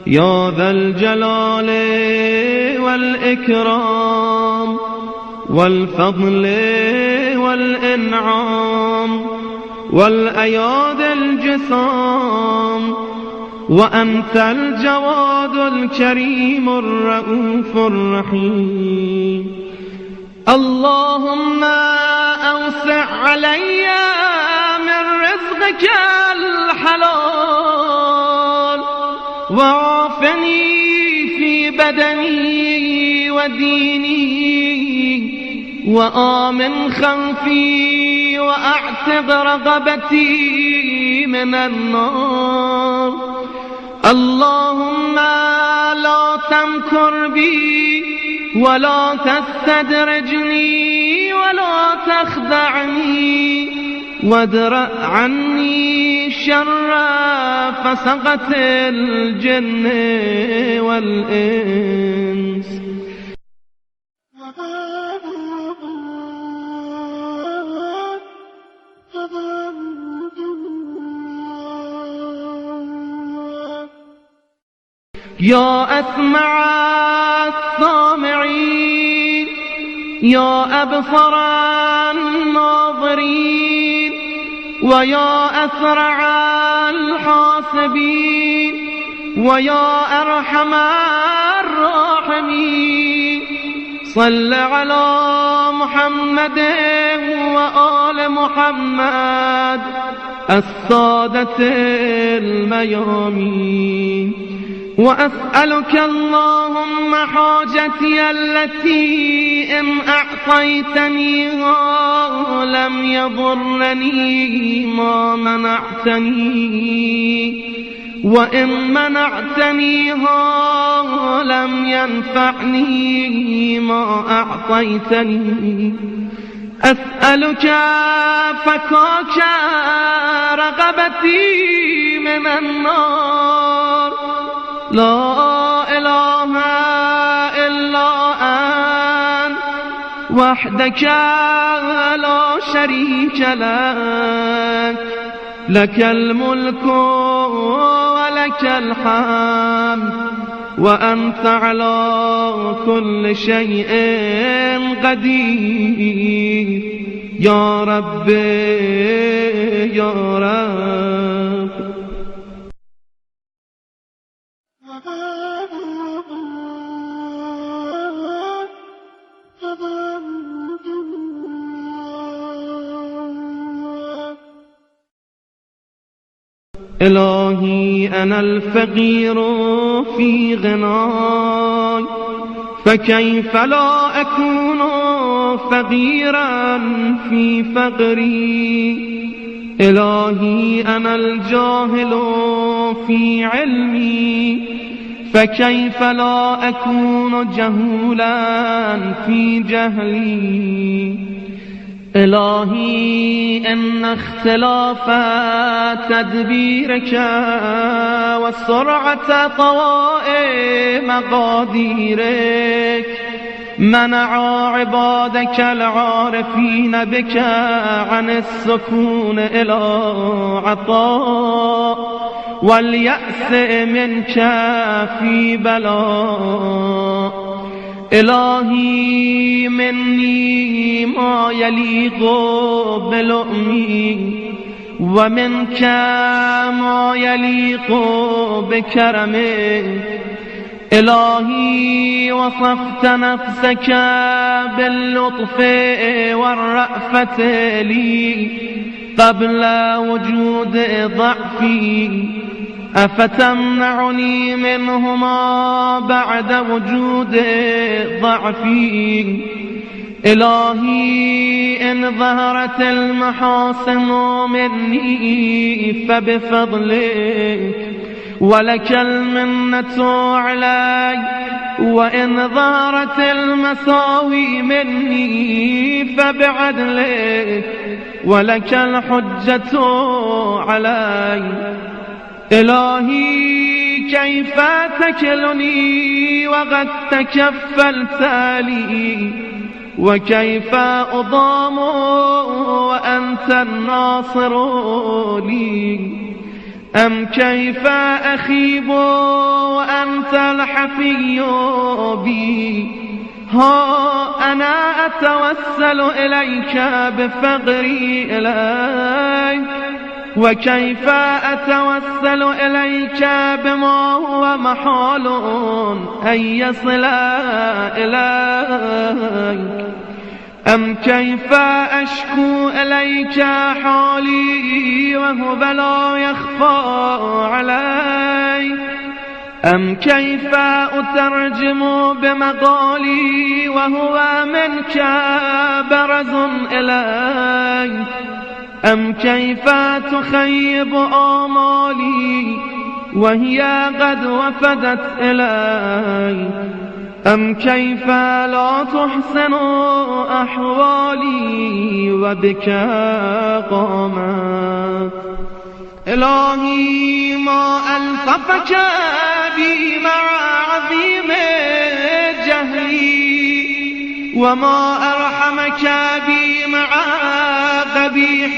يا ذا الجلال والإكرام والفضل والإنعام والأياد الجسام، وأنت الجواد الكريم الرؤوف الرحيم. اللهم أوسع علي من رزقك الحلال، وعافني في بدني وديني، وآمن خوفي وأعتق رقبتي من النار. اللهم لا تمكر بي ولا تستدرجني ولا تخدعني، وادرأ عني شر فسقة الجن والإنس. يا أسمع السامعين، يا أبصر الناظرين، ويا أسرع الحاسبين، ويا أرحم الراحمين، صل على محمد وآل محمد السادة الميامين. وأسألك اللهم حاجتي التي إن أعطيتنيها لم يضرني ما منعتني، وإن منعتنيها لم ينفعني ما أعطيتني. أسألك فكاك رغبتي من النار، لا إله إلا أنت وحدك لا شريك لك، لك الملك ولك الحمد، وأنت على كل شيء قدير. يا رب يا رب. إلهي أنا الفقير في غناي، فكيف لا أكون فقيرا في فقري. إلهي أنا الجاهل في علمي، فكيف لا أكون جهولا في جهلي. إلهي إن اختلاف تدبيرك وسرعة طوائف مقاديرك منع عبادك العارفين بك عن السكون إلى عطاء واليأس منك في بلاء. إلهي مني ما يليق بلؤمي، ومنك ما يليق بكرمك. إلهي وصفت نفسك باللطف والرأفة لي قبل وجود ضعفي، أفتمنعني منهما بعد وجود ضعفي؟ إلهي إن ظهرت المحاسن مني فبفضلك، ولك المنة علي، وإن ظهرت المساوي مني فبعدلك، ولك الحجة علي. إلهي كيف تكلني وقد تكفلت لي، وكيف أضام وأنت الناصر لي؟ أم كيف أخيب وأنت الحفي بي؟ ها أنا أتوسل إليك بفقري إليك، وكيف أتوسل إليك بما هو محال أن يصل إليك؟ أم كيف أشكو إليك حالي وهو لا يخفى علي؟ أم كيف أترجم بمقالي وهو منك برز إلي؟ أم كيف تخيب آمالي وهي قد وفدت إلي؟ أم كيف لا تحسن أحوالي وبك قامت؟ إلهي ما ألطفك بي مع عظيم جهلي، وما أرحمك بي مع قبيح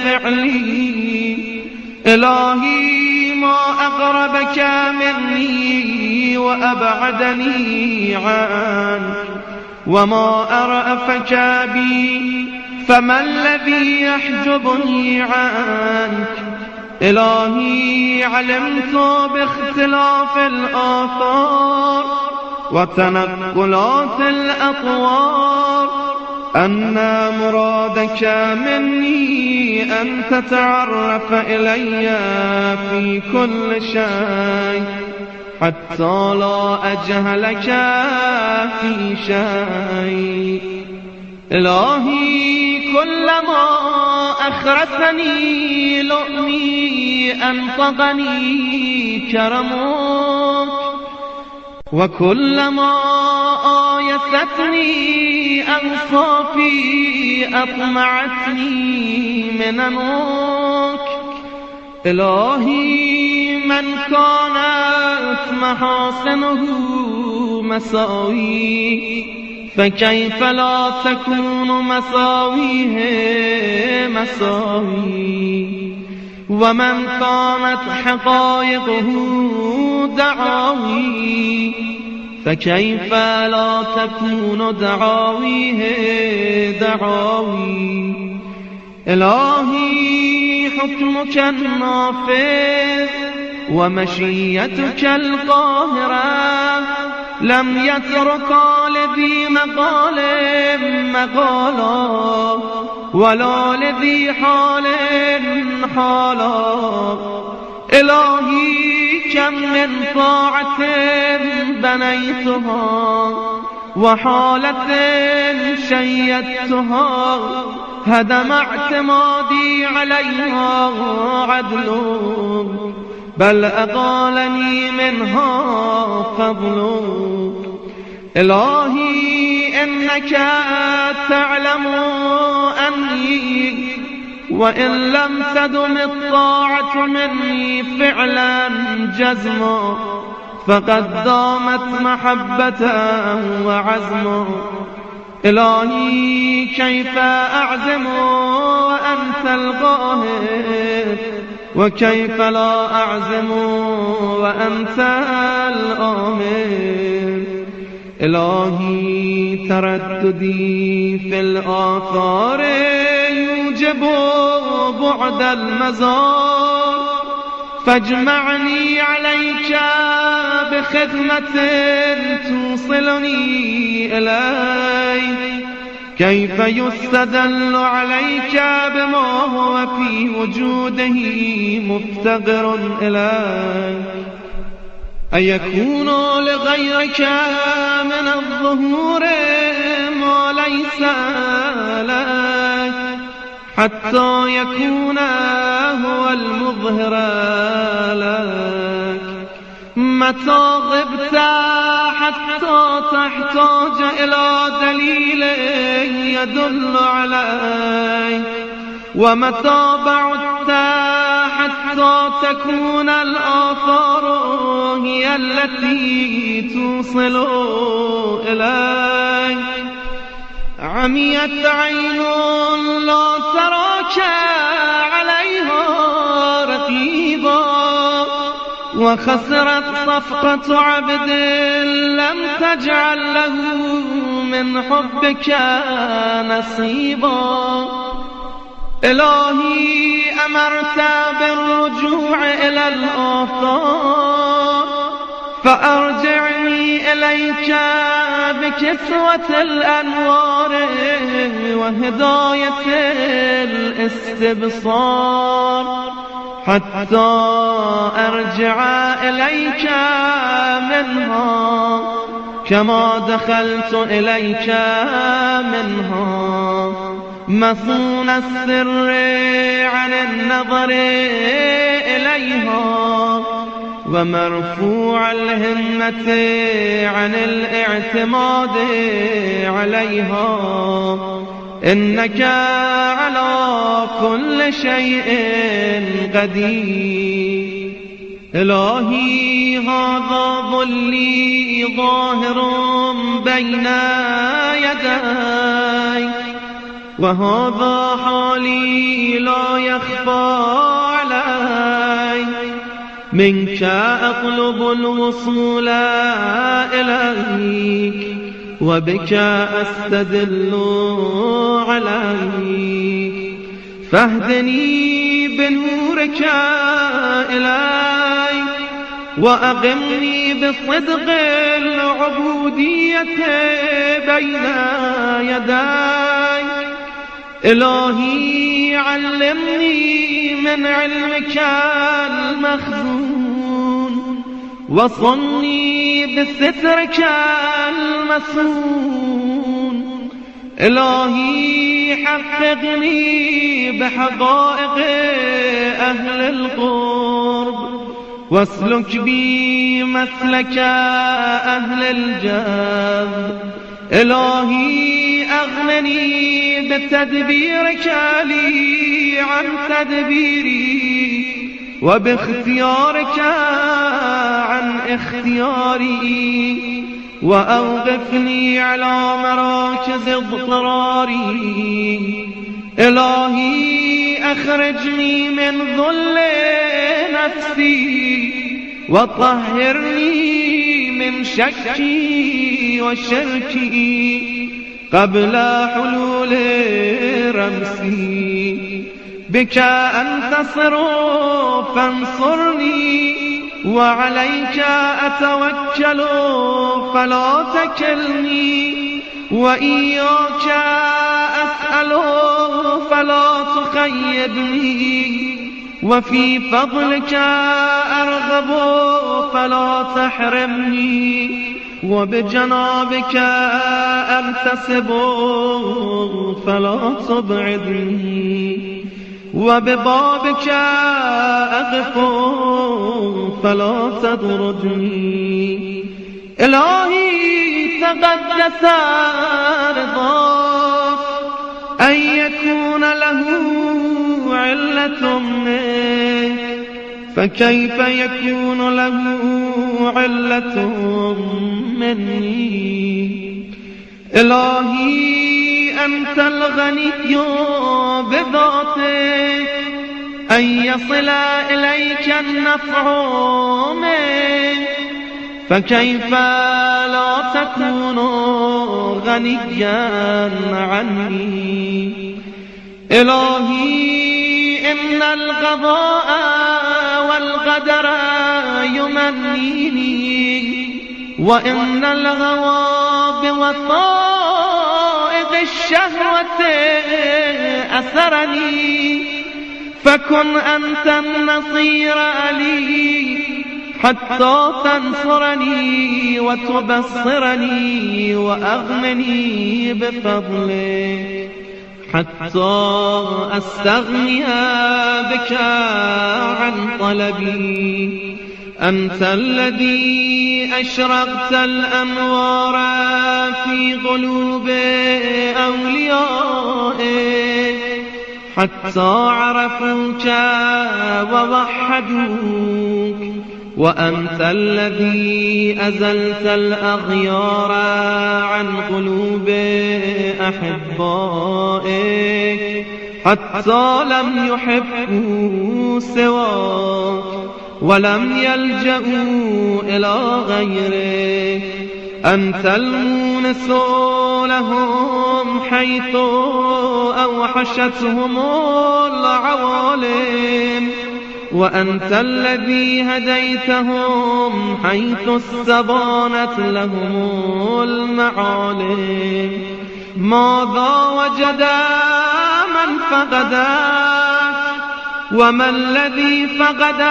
فعلي. إلهي ما أقربك مني وأبعدني عنك، وما أرأفك بي فما الذي يحجبني عنك؟ إلهي علمت باختلاف الآثار وتنقلات الأطوار أن مرادك مني أن تتعرف إلي في كل شيء، حتى لا أجهلك في شيء. إلهي كلما أخرسني لؤمي أنطقني كرمك، وكلما آيستني أنصافي أطمعتني مننك. إلهي من كانت محاسنه مساويه فكيف لا تكون مساويه مساوي؟ ومن كانت حقائقه دعاوي فكيف لا تكون دعاويه دعاوي؟ إلهي حكمك النافذ ومشيتك القاهرة لم يتركا لذي مقال مقالا، ولا لذي حال حالا. إلهي كم من طاعة بنيتها وحالة شيدتها هدم اعتمادي عليها عدل، بل أقالني منها فضلك. إلهي إنك تعلم أني وإن لم تدم الطاعة مني فعلا جزما فقد دامت محبة وعزما. إلهي كيف أعزم وأنت القاهر؟ وكيف لا أعزم وأنت الآمن. إلهي ترددي في الآثار يوجب بعد المزار، فاجمعني عليك بخدمة توصلني إليك. كيف يستدل عليك بما هو في وجوده مفتقر إليك؟ أيكون لغيرك من الظهور ما ليس لك، حتى يكون هو المظهر لك؟ متى غبت حتى تحتاج إلى دليل يدل عليك، ومتى بعدت حتى تكون الآثار هي التي توصل إليك. عميت عين لا تراك عليها رقيبا، وخسرت صفقة عبد لم تجعل له من حبك نصيبا. إلهي أمرت بالرجوع إلى الآثار، فأرجعني إليك بكسوة الأنوار وهداية الاستبصار، حتى أرجع إليك منها كما دخلت إليك منها، مصون السر عن النظر إليها، ومرفوع الهمة عن الاعتماد عليها. إنك على كل شيء قدير. إلهي هذا ظلي ظاهر بين يديك، وهذا حالي لا يخفى عليك. منك أطلب الوصول إليك، وبك أستدل عليك. فاهدني بنورك إليك، وأقمني بصدق العبودية بين يديك. إلهي علمني من علمك المخزون، وصلني بسترك المسون. إلهي حققني بحقائق أهل القرب، واسلك بي مسلك أهل الجذب. إلهي أغنني بتدبيرك لي عن تدبيري، وباختيارك عن اختياري، وأوقفني على مراكز اضطراري. إلهي أخرجني من ذل نفسي، وطهرني من شكي وشركي قبل حلول رمسي. بك أنتصر فانصرني، وعليك أتوكل فلا تكلني، وإياك أسأل فلا تخيبني، وفي فضلك أرغب فلا تحرمني، وبجنابك أنتسب فلا تبعدني، وببابك أقف فلا تطردني. إلهي تقدس رضاك أن يكون له علة منك، فكيف يكون له علة مني؟ إلهي أنت الغني بذاتك أن يصل إليك النفع منه، فكيف لا تكون غنيا عني. إلهي إن القضاء والقدر يمنيني، وإن الهوى بوثائق الشهوة أسرني، فكن أنت النصير لي حتى تنصرني وتبصرني وأغنني بفضلك، حتى أستغني بك عن طلبي. أنت الذي أشرقت الأنوار في قلوب أوليائك حتى عرفوك ووحدوك، وأنت الذي أزلت الأغيار عن قلوب أحبائك حتى لم يحبوا سواك ولم يلجأوا إلى غيرك. أنت المونس لهم حيث أوحشتهم العوالم، وأنت الذي هديتهم حيث استبانت لهم المعالم. ماذا وجد من فقدك، وما الذي فقد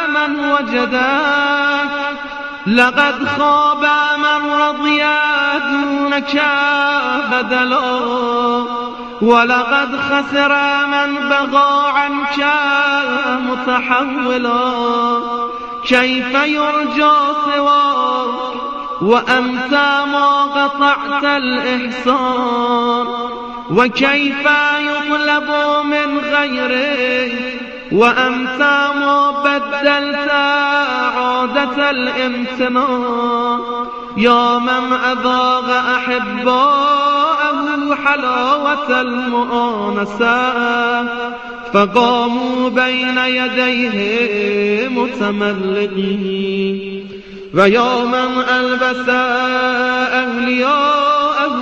من وجدك؟ لقد خاب من رضي دونك بدلا، ولقد خسر من بغى عنك متحولا. كيف يرجى سواك وأنت ما قطعت الإحسان، وكيف يطلب من غيرك وأنت ما بدلت عادة الامتنان. يا من أذاق أحباءه حلاوة المؤانسة فقاموا بين يديه متملقين، ويا من ألبس أولياءه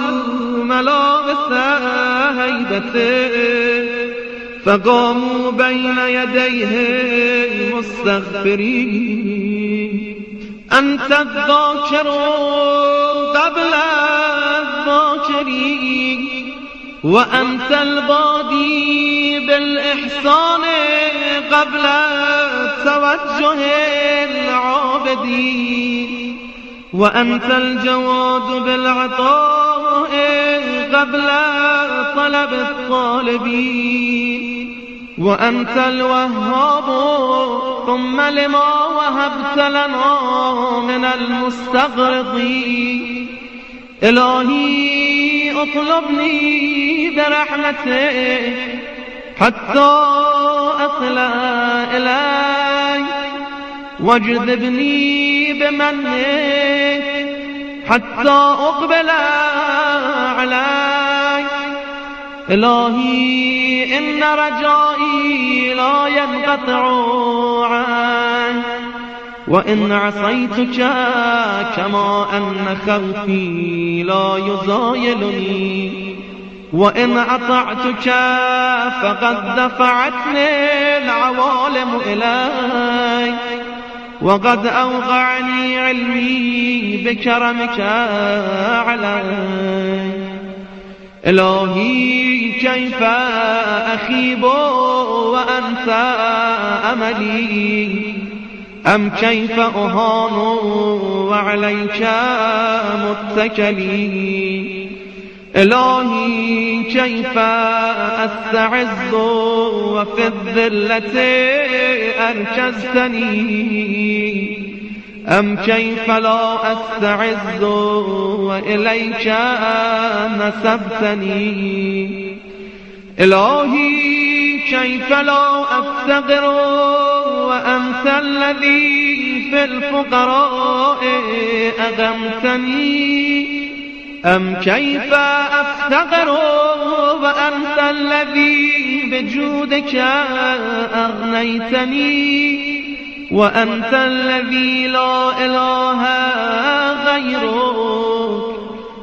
ملابس هيبته فقاموا بين يديه مستغفرين. أنت الذاكر قبل الذاكرين، وأنت البادي بالإحسان قبل توجه العابدين، وأنت الجواد بالعطاء قبل طلب الطالبين، وأنت الوهاب ثم لما وهبت لنا من المستغرقين. إلهي اطلبني برحمتك حتى أصل إليك، واجذبني بمنك حتى أقبل عليك. إلهي إن رجائي لا ينقطع عنك، وإن عصيتك كما أن خوفي لا يزايلني، وإن أطعتك فقد دفعتني العوالم إليك، وقد أوقعني علمي بكرمك علي. إلهي كيف أخيب وأنت أملي، أم كيف أهان وعليك متكلي. إلهي كيف أستعز وفي الذلة أركزتني، أم كيف لا أستعز وإليك نسبتني. إلهي كيف لا أفتقر وأنت الذي في الفقراء أغمتني، أم كيف أفتقر وأنت الذي بجودك أغنيتني وأنت الذي لا إله غيرك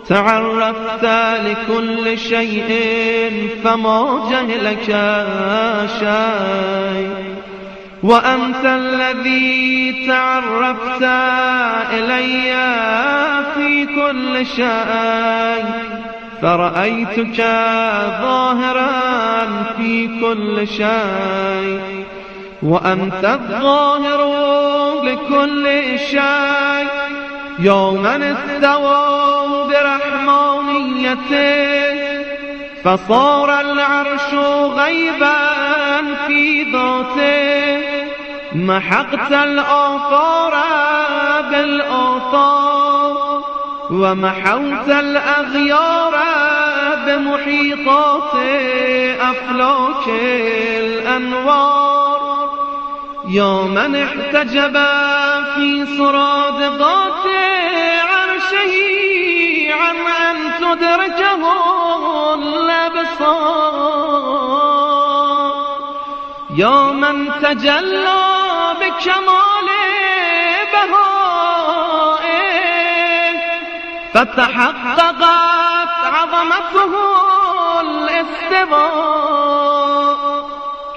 تعرفت لكل شيء فما جهلك شيء وأنت الذي تعرفت إلي في كل شيء فرأيتك ظاهرا في كل شيء وأنت الظاهر لكل شيء يوما استوى برحمانيته فصار العرش غيبا في ذاته محقت الآثار بالآثار ومحوت الأغيار بمحيطات أفلاك الأنوار يا من احتجب في صرادقات عرشه عن أن تدركه الأبصار يا من تجلى بكمال بهائه فتحققت عظمته الاستواء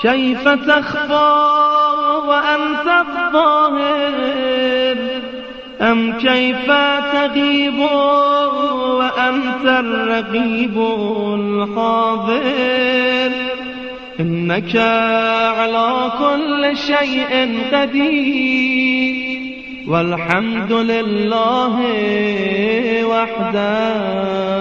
كيف تخفى وأنت الظاهر أم كيف تغيب وأنت الرقيب الحاضر إنك على كل شيء قدير والحمد لله وحده.